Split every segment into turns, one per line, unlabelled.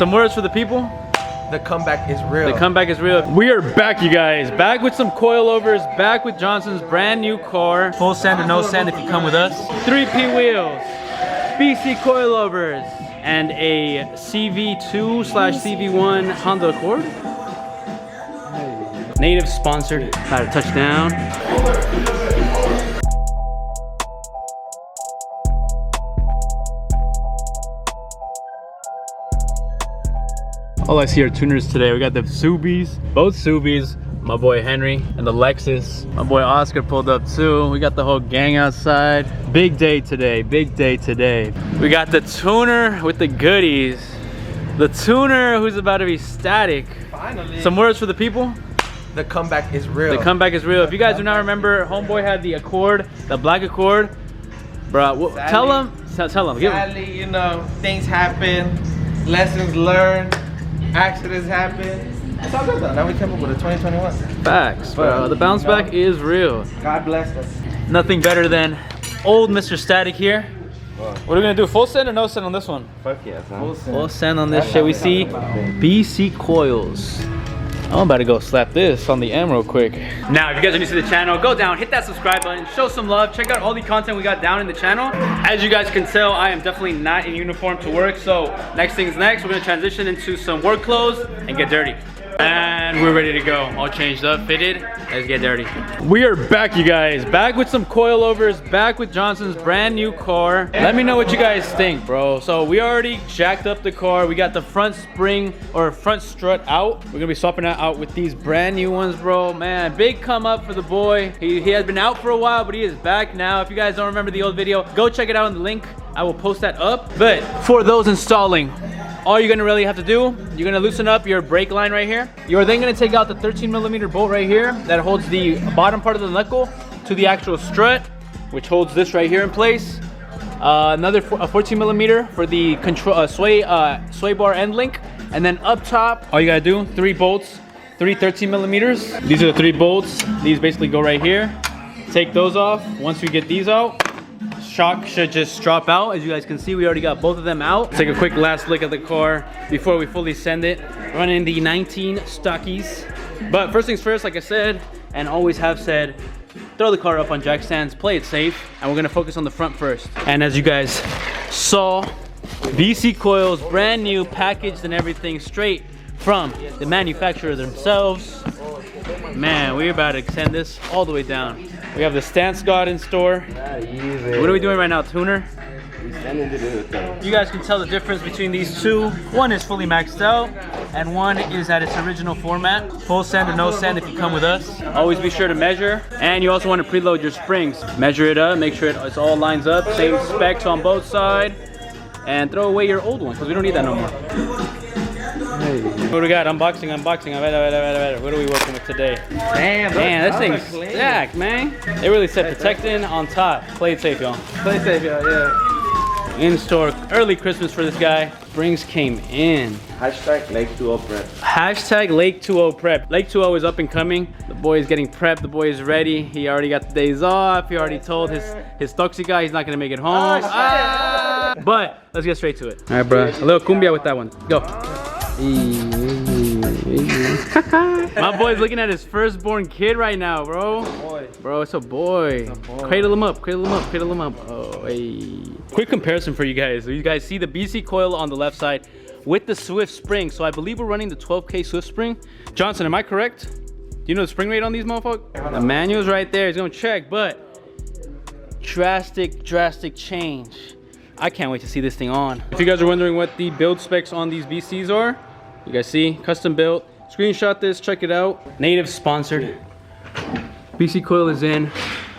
Some words for the people.
The comeback is real.
The comeback is real. We are back, you guys. Back with some coilovers. Back with Johnson's brand new car. Full sand or no sand if you come with us. 3P wheels. BC coilovers. And a CV2/CV1 Honda Accord. Native sponsored. About to touch down. All I see are tuners today. We got the Subies, both Subies, my boy Henry, and the Lexus. My boy Oscar pulled up too. We got the whole gang outside. Big day today, big day today. We got the tuner with the goodies. The tuner who's about to be static.
Finally.
Some words for the people.
The comeback is real.
The comeback is real. If you guys do not remember, homeboy had the Accord, the black Accord. Bro, tell him.
Sadly, you know, things happen, lessons learned. Accidents happen. It's all good though. Now we came up with a 2021.
Facts, bro. The bounce back is real.
God bless us.
Nothing better than old Mr. Static here. What are we gonna do? Full send or no send on this one?
Fuck yes, man.
Full send on this shit. We see BC coils. I'm about to go slap this on the M real quick. Now, if you guys are new to the channel, go down, hit that subscribe button, show some love, check out all the content we got down in the channel. As you guys can tell, I am definitely not in uniform to work, so next thing's next. We're gonna transition into some work clothes and get dirty. And we're ready to go. All changed up, fitted. Let's get dirty. We are back, you guys. Back with some coilovers, back with Johnson's brand new car. Let me know what you guys think, bro. So we already jacked up the car. We got the front spring or front strut out. We're gonna be swapping that out with these brand new ones, bro. Man, big come up for the boy. He has been out for a while, but he is back now. If you guys don't remember the old video, go check it out in the link. I will post that up. But for those installing, all you're gonna really have to do, you're gonna loosen up your brake line right here. You're then gonna take out the 13mm bolt right here that holds the bottom part of the knuckle to the actual strut, which holds this right here in place. Another 14mm for the control sway bar end link, and then up top, all you gotta do, 3 bolts, 3 13mm. These are the 3 bolts. These basically go right here. Take those off. Once we get these out, shock should just drop out. As you guys can see, we already got both of them out. Let's take a quick last look at the car before we fully send it. Running the 19 stockies. But first things first, like I said, and always have said, throw the car up on jack stands, play it safe, and we're gonna focus on the front first. And as you guys saw, BC coils, brand new, packaged and everything, straight from the manufacturer themselves. Man, we're about to send this all the way down. We have the Stance God in store. What are we doing right now, tuner? You guys can tell the difference between these two. One is fully maxed out, and one is at its original format. Full sand or no sand if you come with us. Always be sure to measure, and you also want to preload your springs. Measure it up, make sure it all lines up. Same specs on both sides, and throw away your old one because we don't need that no more. What do we got? Unboxing. What are we working with today?
Damn,
this thing's stacked, man. They really said protecting on top. Play it safe, y'all.
Play safe, y'all, yeah.
In store, early Christmas for this guy. Springs came in.
Hashtag Lake 2O prep.
Hashtag Lake 2O prep. Lake 2O is up and coming. The boy is getting prepped. The boy is ready. He already got the days off. He already told his toxic guy he's not gonna make it home. But let's get straight to it. All right, bro. A little cumbia with that one. Go. My boy's looking at his firstborn kid right now, bro. Bro, it's a boy. Cradle him up, cradle him up, cradle him up. Oh, hey. Quick comparison for you guys. You guys see the BC coil on the left side with the Swift spring. So I believe we're running the 12K Swift spring. Johnson, am I correct? Do you know the spring rate on these motherfuckers? The manual's right there. He's gonna check, but drastic change. I can't wait to see this thing on. If you guys are wondering what the build specs on these BCs are, you guys see, custom built. Screenshot this, check it out. Native sponsored. BC coil is in.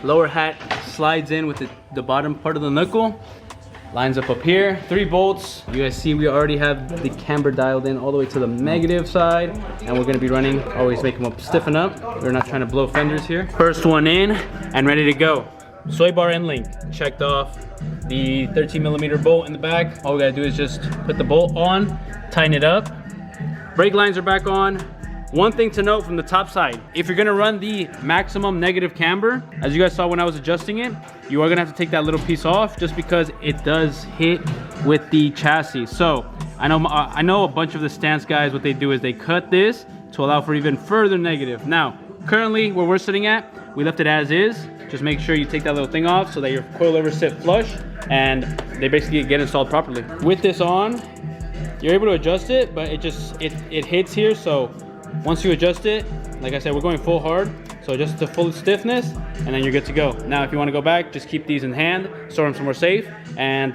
Lower hat slides in with the bottom part of the knuckle. Lines up here. 3 bolts. You guys see we already have the camber dialed in all the way to the negative side. And we're gonna be running, always make them stiffen up. We're not trying to blow fenders here. First one in and ready to go. Sway bar end link, checked off. The 13mm bolt in the back. All we gotta do is just put the bolt on, tighten it up. Brake lines are back on. One thing to note from the top side, if you're gonna run the maximum negative camber, as you guys saw when I was adjusting it, you are gonna have to take that little piece off just because it does hit with the chassis. So I know a bunch of the stance guys, what they do is they cut this to allow for even further negative. Now, currently where we're sitting at, we left it as is. Just make sure you take that little thing off so that your coilovers sit flush and they basically get installed properly. With this on, you're able to adjust it, but it hits here. So once you adjust it, like I said, we're going full hard. So adjust it to full stiffness and then you're good to go. Now, if you want to go back, just keep these in hand, store them somewhere safe, and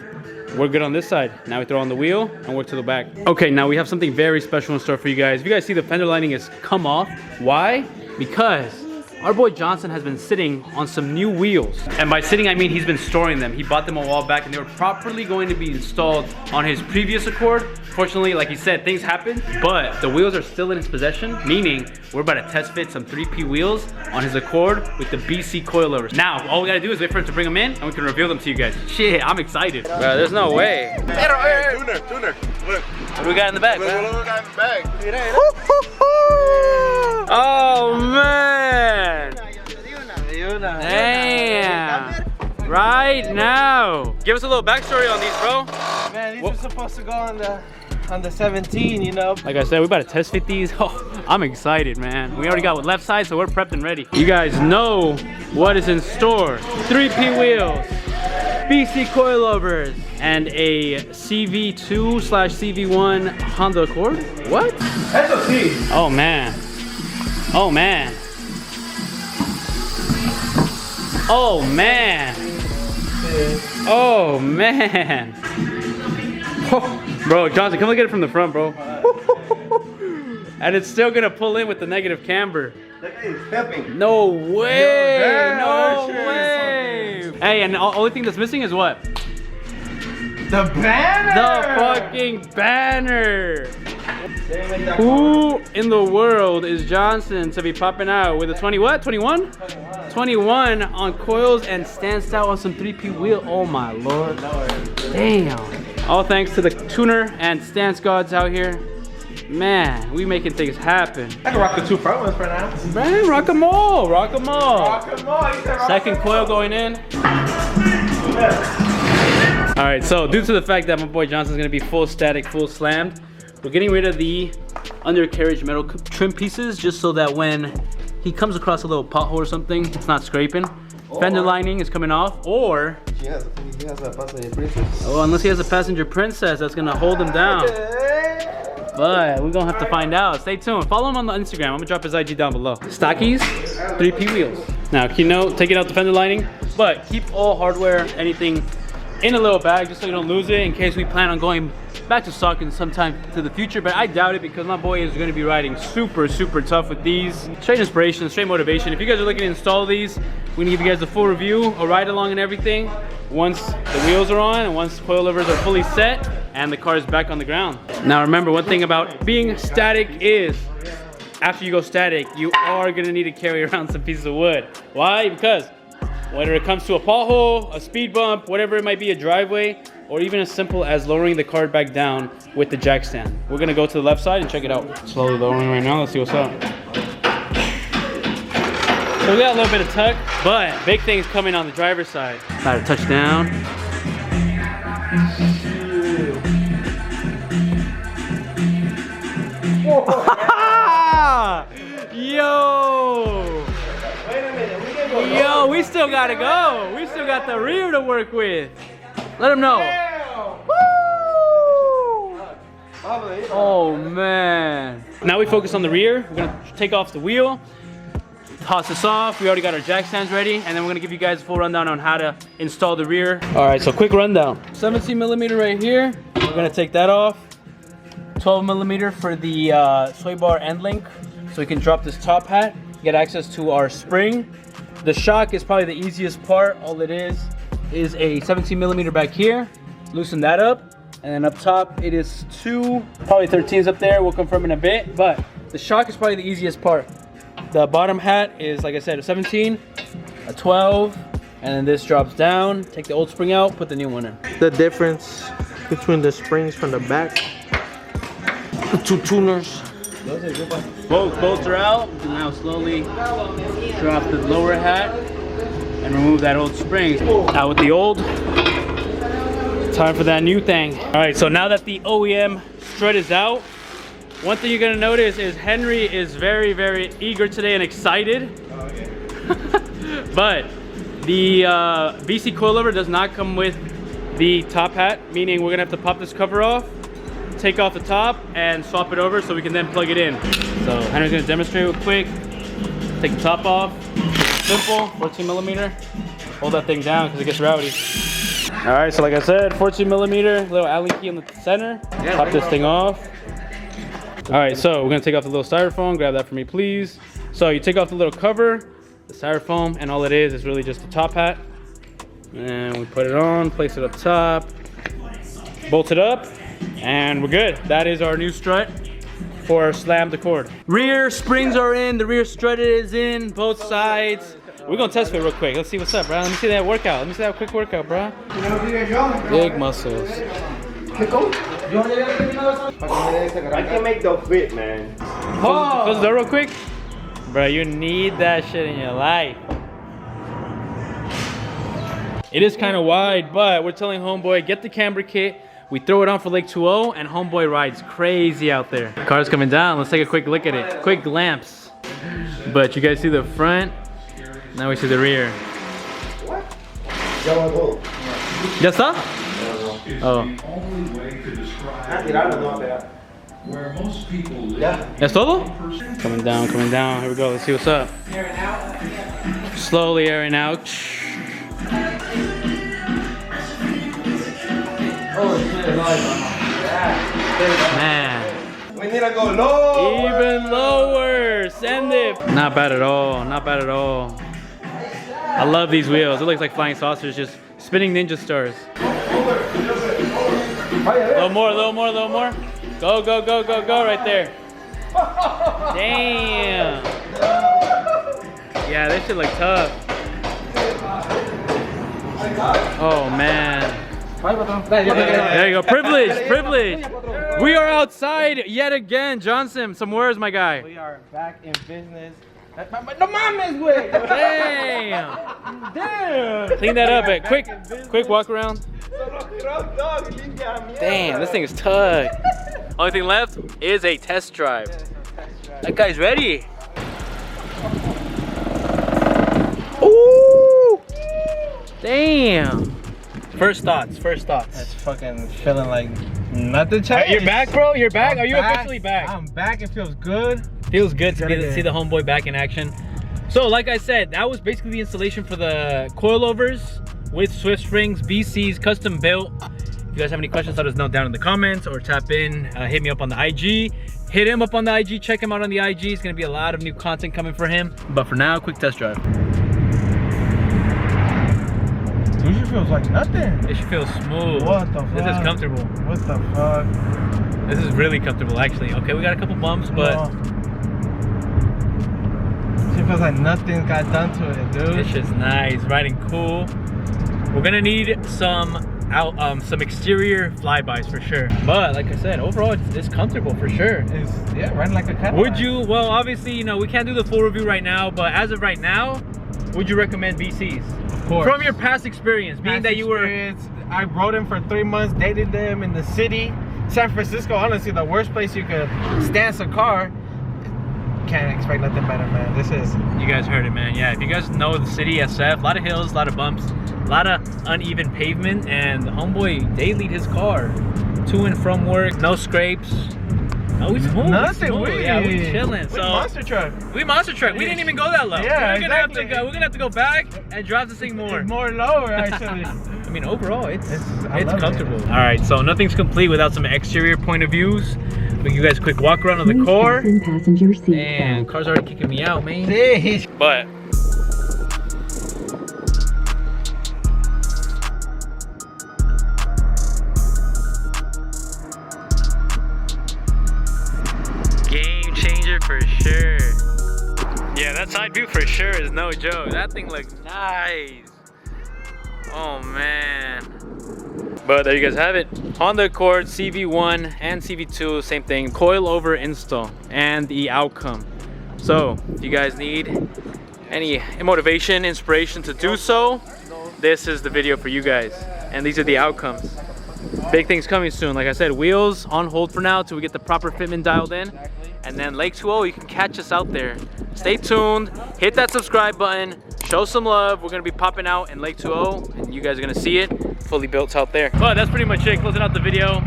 we're good on this side. Now we throw on the wheel and work to the back. Okay, now we have something very special in store for you guys. If you guys see the fender lining has come off, why? Because our boy Johnson has been sitting on some new wheels. And by sitting, I mean he's been storing them. He bought them a while back and they were properly going to be installed on his previous Accord. Fortunately, like he said, things happen, but the wheels are still in his possession, meaning we're about to test fit some 3P wheels on his Accord with the BC Coilovers. Now, all we gotta do is wait for him to bring them in and we can reveal them to you guys. Shit, I'm excited. Bro, there's no way.
Tuner. Look.
What do we got in the back, man?
What do we got in the bag?
Oh, man. Damn. Right now. Give us a little backstory on these, bro.
Man, these are supposed to go on the 17, you know.
Like I said, we about to test fit these. Oh, I'm excited, man. We already got with left side, so we're prepped and ready. You guys know what is in store. 3P wheels, BC coilovers, and a CV2/CV1 Honda Accord. What?
SOC.
Oh, man. Oh, man. Oh, man. Oh, man. Oh, bro, Johnson, come look at it from the front, bro. And it's still gonna pull in with the negative camber. No way! No way! Hey, and the only thing that's missing is what?
The banner!
The fucking banner! Who in the world is Johnson to be popping out with a 20 what? 21? 21 on coils and stance out on some 3P wheel. Oh my lord. Damn. All thanks to the tuner and stance gods out here. Man, we making things happen.
I can rock the two front ones for now.
Man, rock them all. Rock them all.
Rock them all.
Second coil going in. All right, so due to the fact that my boy Johnson's gonna be full static, full slammed, we're getting rid of the undercarriage metal trim pieces just so that when he comes across a little pothole or something, it's not scraping. Fender lining is coming off, or
He has a passenger princess.
oh, unless he has a passenger princess that's gonna hold him down. But we're gonna have to find out. Stay tuned. Follow him on the Instagram. I'm gonna drop his IG down below. Stockies, 3P wheels. Now, keynote, taking out the fender lining, but keep all hardware, anything in a little bag just so you don't lose it in case we plan on going back to stock in sometime to the future, but I doubt it because my boy is going to be riding super tough with these. Straight inspiration, straight motivation. If you guys are looking to install these, we're gonna give you guys a full review, a ride along and everything once the wheels are on and once coilovers are fully set and the car is back on the ground. Now remember, one thing about being static is after you go static, you are gonna need to carry around some pieces of wood. Why? Because whether it comes to a pothole, a speed bump, whatever it might be, a driveway, or even as simple as lowering the car back down with the jack stand. We're gonna go to the left side and check it out. Slowly lowering right now, let's see what's up. So we got a little bit of tuck, but big things coming on the driver's side. About to touch down. Yo! Yo, we still gotta go. We still got the rear to work with. Let him know. Woo! Oh man. Now we focus on the rear. We're gonna take off the wheel, toss this off. We already got our jack stands ready, and then we're gonna give you guys a full rundown on how to install the rear. All right, so quick rundown. 17mm right here. We're gonna take that off. 12mm for the sway bar end link, so we can drop this top hat, get access to our spring. The shock is probably the easiest part. All it is a 17mm back here. Loosen that up, and then up top it is two, probably 13s up there. We'll confirm in a bit, but the shock is probably the easiest part. The bottom hat is, like I said, a 17, a 12, and then this drops down. Take the old spring out, put the new one in.
The difference between the springs from the back, the two tuners,
Both bolts are out. You can now slowly drop the lower hat and remove that old spring. Out with the old. Time for that new thing. All right, so now that the OEM strut is out, one thing you're gonna notice is Henry is very, very eager today and excited. Oh, okay. But the BC coilover does not come with the top hat, meaning we're gonna have to pop this cover off, take off the top, and swap it over so we can then plug it in. So Henry's gonna demonstrate real quick. Take the top off. Simple, 14 millimeter. Hold that thing down because it gets rowdy. All right, so like I said, 14 millimeter, little Allen key in the center. Pop this thing off. All right, so we're gonna take off the little styrofoam. Grab that for me, please. So you take off the little cover, the styrofoam, and all it is really just the top hat. And we put it on, place it up top, bolt it up, and we're good. That is our new strut for Slam the Cord. Rear springs are in, the rear strut is in, both sides. We're gonna test fit real quick. Let's see what's up, bro. Let me see that workout. Let me see that quick workout, bro. Big muscles.
I can make the fit, man.
Close the door real quick. Bro, you need that shit in your life. It is kind of wide, but we're telling homeboy, get the camber kit. We throw it on for Lake 2.0 and homeboy rides crazy out there. Car's coming down. Let's take a quick look at it. Quick glimpse. But you guys see the front. Now we see the rear.
What?
¿Ya está? Oh. ¿Es todo? Coming down, coming down. Here we go. Let's see what's up. Slowly airing out. Man.
We need to go low.
Even lower. Send it. Not bad at all. Not bad at all. I love these wheels. It looks like flying saucers, just spinning ninja stars. A little more, a little more, a little more. Go, go, go, go, go right there. Damn. Yeah, this shit look tough. Oh man. There you go. Privilege, privilege. We are outside yet again. Johnson, some words, my guy.
We are back in business. No mames, güey.
Damn. Damn. Clean that up, eh? Quick walk around. Damn, this thing is tugged. Only thing left is a test drive. That guy's ready. Ooh. Damn. First thoughts, first thoughts.
It's fucking feeling like nothing changed.
You're back, bro? You're back? Are you
back.
officially back?
I'm back. It feels good.
Feels good to see the homeboy back in action. So like I said, that was basically the installation for the coilovers with Swift Springs, BC's custom built. If you guys have any questions, let us know down in the comments or tap in, hit me up on the IG. Hit him up on the IG, check him out on the IG. It's gonna be a lot of new content coming for him. But for now, quick test drive.
It usually feels like nothing.
It should feel smooth.
What the fuck?
This is comfortable.
What the fuck?
This is really comfortable, actually. Okay, we got a couple bumps, but
it feels like nothing got done to it, dude.
this shit's nice, riding cool. We're gonna need some exterior flybys for sure. But like I said, overall it's comfortable for sure.
It's, yeah, riding like a Cadillac.
Would you? Well, obviously, you know, we can't do the full review right now, but as of right now, would you recommend BCs?
Of course.
From your past experience, being that you were.
I rode them for 3 months, dated them in the city. San Francisco, honestly, the worst place you could stance a car. Can't expect nothing better, man. This is.
You guys heard it, man. Yeah, if you guys know the city, SF, a lot of hills, a lot of bumps, a lot of uneven pavement, and the homeboy, they lead his car to and from work, no scrapes. No, we smooth.
Nothing.
Yeah, we chilling. So
monster truck.
We monster truck. We didn't even go that low.
Yeah,
we're gonna have to go back and drop this thing more.
It's more lower, actually.
I mean, overall, it's
love
comfortable.
it.
All right, so nothing's complete without some exterior point of views. We give you guys a quick walk around of the car.
Passenger seat
And
belt.
car's already kicking me out, man.
Jeez.
But game changer for sure. Yeah, that side view for sure is no joke. That thing looks nice. Oh man. But there you guys have it. Honda Accord CV1 and CV2, same thing. Coilover install and the outcome. So if you guys need any motivation, inspiration to do so, this is the video for you guys. And these are the outcomes. Big things coming soon. Like I said, wheels on hold for now till we get the proper fitment dialed in. And then Lake 2O, you can catch us out there. Stay tuned, hit that subscribe button, show some love. We're gonna be popping out in Lake 2O and you guys are gonna see it fully built out there. But that's pretty much it, closing out the video.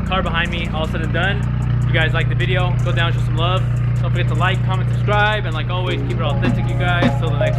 Car behind me, all said and done. If you guys like the video, go down, show some love. Don't forget to like, comment, subscribe, and like always, keep it authentic, you guys. Till the next